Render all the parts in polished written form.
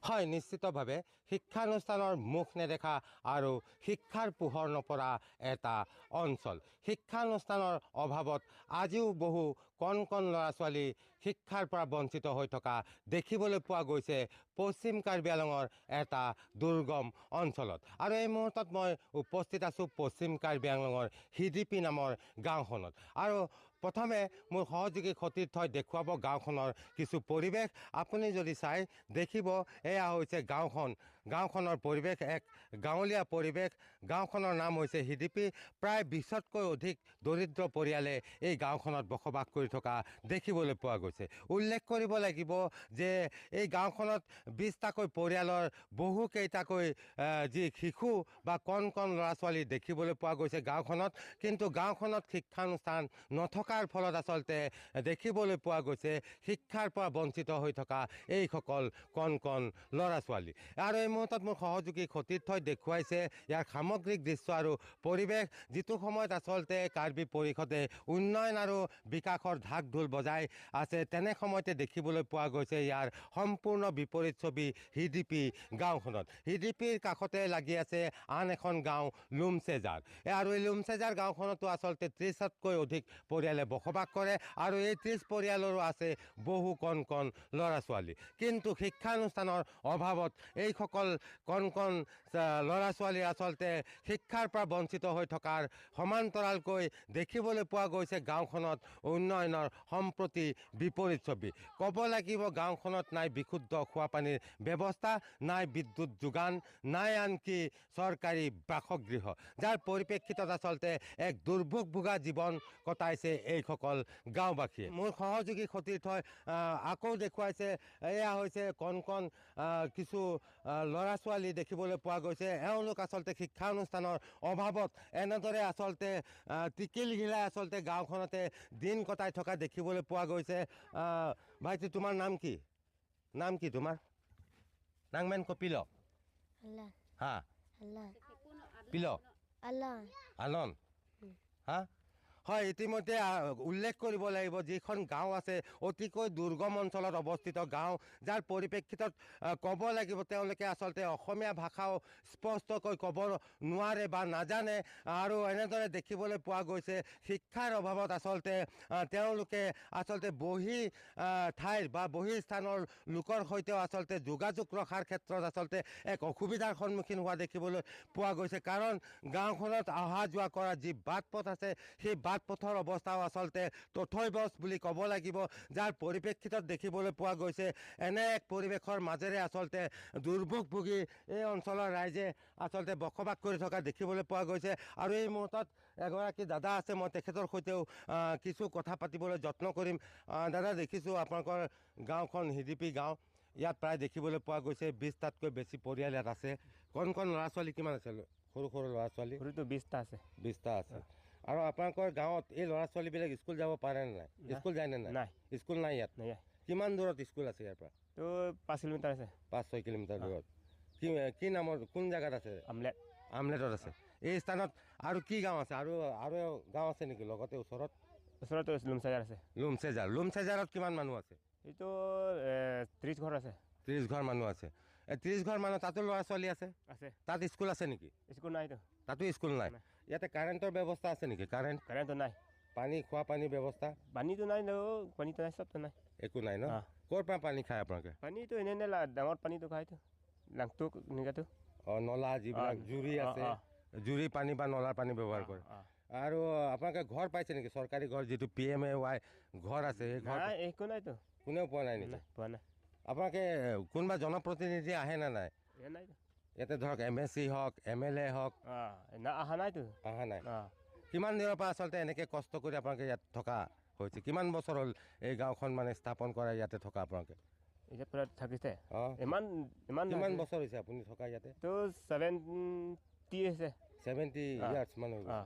হয়, নিশ্চিতভাৱে শিক্ষানুষ্ঠানৰ মুখ নেদেখা আৰু শিক্ষাৰ পোহৰ নপৰা এটা অঞ্চল। শিক্ষানুষ্ঠানৰ অভাৱত আজিও বহু কণ কণ ল'ৰা ছোৱালী শিক্ষাৰ পৰা বঞ্চিত হৈ থকা দেখিবলৈ পোৱা গৈছে পশ্চিম কাৰ্বি আংলঙৰ এটা দুৰ্গম অঞ্চলত। আৰু এই মুহূৰ্তত মই উপস্থিত আছোঁ পশ্চিম কাৰ্বি আংলঙৰ হিডিপি নামৰ গাঁওখনত। আৰু প্ৰথমে মোৰ সহযোগী সতীৰ্থই দেখুৱাব গাঁওখনৰ কিছু পৰিৱেশ। আপুনি যদি চাই দেখিব এয়া হৈছে গাঁওখনৰ পৰিৱেশ, এক গাঁৱলীয়া পৰিৱেশ। গাঁওখনৰ নাম হৈছে হিডিপি। প্ৰায় 20তকৈ অধিক দৰিদ্ৰ পৰিয়ালে এই গাঁওখনত বসবাস কৰি থকা দেখিবলৈ পোৱা গৈছে। উল্লেখ কৰিব লাগিব যে এই গাঁওখনত 20টাকৈ পৰিয়ালৰ বহুকেইটাকৈ যি শিশু বা কণ কণ ল'ৰা ছোৱালী দেখিবলৈ পোৱা গৈছে গাঁওখনত। কিন্তু গাঁওখনত শিক্ষানুষ্ঠান নথকাৰ ফলত আচলতে দেখিবলৈ পোৱা গৈছে শিক্ষাৰ পৰা বঞ্চিত হৈ থকা এইসকল কণ কণ ল'ৰা ছোৱালী। আৰু এই মুহূৰ্তত মোৰ সহযোগী সতীৰ্থই দেখুৱাইছে ইয়াৰ সামগ্ৰিক দৃশ্য আৰু পৰিৱেশ, যিটো সময়ত আচলতে কাৰ্বি পৰিষদে উন্নয়ন আৰু বিকাশৰ ঢাক ঢোল বজাই আছে, তেনে সময়তে দেখিবলৈ পোৱা গৈছে ইয়াৰ সম্পূৰ্ণ বিপৰীত ছবি হিডিপি গাঁওখনত। হিডিপিৰ কাষতে লাগি আছে আন এখন গাঁও লুমচেজাৰ। আৰু এই লুমচেজাৰ গাঁওখনতো আচলতে 30তকৈ অধিক পৰিয়ালে বসবাস কৰে আৰু এই 30 পৰিয়ালৰো আছে বহু কণ কণ ল'ৰা ছোৱালী। কিন্তু শিক্ষানুষ্ঠানৰ অভাৱত এইসকল কণ কণ ল'ৰা ছোৱালী আচলতে শিক্ষাৰ পৰা বঞ্চিত হৈ থকাৰ সমান্তৰালকৈ দেখিবলৈ পোৱা গৈছে গাঁওখনত উন্নয়নৰ সম্প্ৰতি বিপৰীত ছবি। ক'ব লাগিব গাঁওখনত নাই বিশুদ্ধ খোৱাপানীৰ ব্যৱস্থা, নাই বিদ্যুৎ যোগান, নাই আনকি চৰকাৰী বাসগৃহ, যাৰ পৰিপ্ৰেক্ষিতত আচলতে এক দুৰ্ভোগ ভোগা জীৱন কটাইছে এইসকল গাঁওবাসীয়ে। মোৰ সহযোগী সতীৰ্থই আকৌ দেখুৱাইছে এয়া হৈছে কণ কণ কিছু ল'ৰা ছোৱালী দেখিবলৈ পোৱা গৈছে। এওঁলোক আচলতে শিক্ষানুষ্ঠানৰ অভাৱত এনেদৰে আচলতে টিকিল ঘিলাই আচলতে গাঁওখনতে দিন কটাই থকা দেখিবলৈ পোৱা গৈছে। ভাইটি, তোমাৰ নাম কি? নাম কি তোমাৰ? নাংমেন কপিল Allah, হা Allah, পিল Allah. আনন্দ হা হয়, ইতিমধ্যে উল্লেখ কৰিব লাগিব যিখন গাঁও আছে অতিকৈ দুৰ্গম অঞ্চলত অৱস্থিত গাঁও, যাৰ পৰিপ্ৰেক্ষিতত ক'ব লাগিব তেওঁলোকে আচলতে অসমীয়া ভাষাও স্পষ্টকৈ ক'ব নোৱাৰে বা নাজানে। আৰু এনেদৰে দেখিবলৈ পোৱা গৈছে শিক্ষাৰ অভাৱত আচলতে তেওঁলোকে আচলতে বহি ঠাইৰ বা বহি স্থানৰ লোকৰ সৈতেও আচলতে যোগাযোগ ৰখাৰ ক্ষেত্ৰত আচলতে এক অসুবিধাৰ সন্মুখীন হোৱা দেখিবলৈ পোৱা গৈছে। কাৰণ গাঁওখনত অহা যোৱা কৰা যি বাট পথ আছে সেই বাট পথৰ অৱস্থাও আচলতে তথৈবচ বুলি ক'ব লাগিব, যাৰ পৰিপ্ৰেক্ষিতত দেখিবলৈ পোৱা গৈছে এনে এক পৰিৱেশৰ মাজেৰে আচলতে দুৰ্ভোগ ভোগী এই অঞ্চলৰ ৰাইজে আচলতে বসবাস কৰি থকা দেখিবলৈ পোৱা গৈছে। আৰু এই মুহূৰ্তত এগৰাকী দাদা আছে, মই তেখেতৰ সৈতেও কিছু কথা পাতিবলৈ যত্ন কৰিম। দাদা, দেখিছোঁ আপোনালোকৰ গাঁওখন হিডিপি গাঁও, ইয়াত প্ৰায় দেখিবলৈ পোৱা গৈছে 20টাতকৈ বেছি পৰিয়াল ইয়াত আছে। কণ কণ ল'ৰা ছোৱালী কিমান আছে? সৰু সৰু ল'ৰা ছোৱালী সৰুটো 20টা আছে। 20টা আছে। আৰু আপোনালোকৰ গাঁৱত এই ল'ৰা ছোৱালীবিলাক স্কুল যাব পাৰে নে নাই? স্কুল যায় নে নাই? নাই। স্কুল নাই ইয়াত? নাই, কিমান দূৰত স্কুল আছে ইয়াৰ পৰা? তো 5 কিলোমিটাৰ আছে। 5-6 কিলোমিটাৰ দূৰত। কি নামৰ, কোন জেগাত আছে? আমলেট। আমলেটত আছে। এই স্থানত আৰু কি গাঁও আছে? আৰু গাঁও আছে নেকি লগতে ওচৰত? ওচৰতে লুমচাজাৰ আছে। লুমচেজাৰত কিমান মানুহ আছে? এইটো 30 ঘৰ আছে। 30 ঘৰ মানুহ আছে। 30 ঘৰ মানুহ, তাতো ল'ৰা ছোৱালী আছে? আছে। তাত স্কুল আছে নেকি? স্কুল নাইতো। তাতো স্কুল নাই। ইয়াতে কাৰেণ্টৰ ব্যৱস্থা আছে নেকি? কাৰেণ্টটো নাই। পানী, খোৱা পানীৰ ব্যৱস্থা? পানীটো নাই ন, পানীটো নাই, চবটো নাই। একো নাই ন? ক'ৰ পৰা পানী খায় আপোনালোকে? পানীটো এনে ডাঙৰ পানীটো খায়তো, লাংটো এনেকুৱাটো। নলা যিবিলাক জুৰি আছে, জুৰি পানী বা নলাৰ পানী ব্যৱহাৰ কৰে। আৰু আপোনালোকে ঘৰ পাইছে নেকি? চৰকাৰী ঘৰ, যিটো PMAY ঘৰ আছে সেই ঘৰ? নাই, একো নাইতো। কোনেও পোৱা নাই নেকি? পোৱা নাই। আপোনালোকে কোনোবা জনপ্ৰতিনিধি আহে নে নাই নাইতো। ইয়াতে? ধৰক MSC হওক, MLA হওক, অহা নাইতো। অহা নাই। কিমান দিনৰ পৰা আচলতে এনেকৈ কষ্ট কৰি আপোনালোকে ইয়াত থকা হৈছে? কিমান বছৰ হ'ল এই গাঁওখন মানে স্থাপন কৰা ইয়াতে থকা আপোনালোকে? এতিয়া পূৰা থাকিছে। অঁ, ইমান কিমান বছৰ হৈছে আপুনি থকা ইয়াতে? তো 70 হৈছে। 70 ইয়াৰ্ছ মান হৈ গৈছে।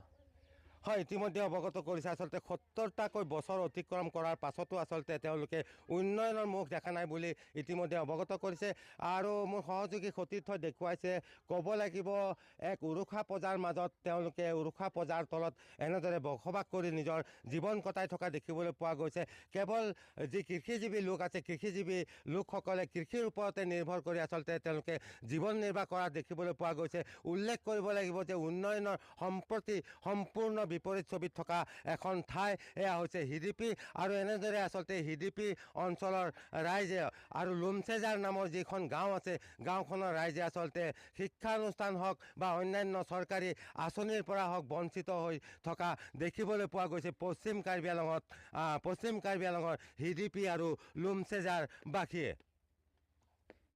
হয়, ইতিমধ্যে অৱগত কৰিছে আচলতে ৭০টাকৈ বছৰ অতিক্ৰম কৰাৰ পাছতো আচলতে তেওঁলোকে উন্নয়নৰ মুখ দেখা নাই বুলি ইতিমধ্যে অৱগত কৰিছে। আৰু মোৰ সহযোগী সতীৰ্থই দেখুৱাইছে, ক'ব লাগিব এক উৰুষা পজাৰ মাজত তেওঁলোকে উৰুষা পজাৰ তলত এনেদৰে বসবাস কৰি নিজৰ জীৱন কটাই থকা দেখিবলৈ পোৱা গৈছে। কেৱল যি কৃষিজীৱী লোক আছে, কৃষিজীৱী লোকসকলে কৃষিৰ ওপৰতে নিৰ্ভৰ কৰি আচলতে তেওঁলোকে জীৱন নিৰ্বাহ কৰা দেখিবলৈ পোৱা গৈছে। উল্লেখ কৰিব লাগিব যে উন্নয়নৰ সম্প্ৰতি সম্পূৰ্ণ বিপৰীত ছবিত থকা এখন ঠাই এয়া হৈছে হিডিপি। আৰু এনেদৰে আচলতে হিডিপি অঞ্চলৰ ৰাইজে আৰু লুমচেজাৰ নামৰ যিখন গাঁও আছে, গাঁওখনৰ ৰাইজে আচলতে শিক্ষানুষ্ঠান হওক বা অন্যান্য চৰকাৰী আঁচনিৰ পৰা হওক বঞ্চিত হৈ থকা দেখিবলৈ পোৱা গৈছে পশ্চিম কাৰ্বি আংলঙৰ হিডিপি আৰু লুমচেজাৰ বাসীয়ে।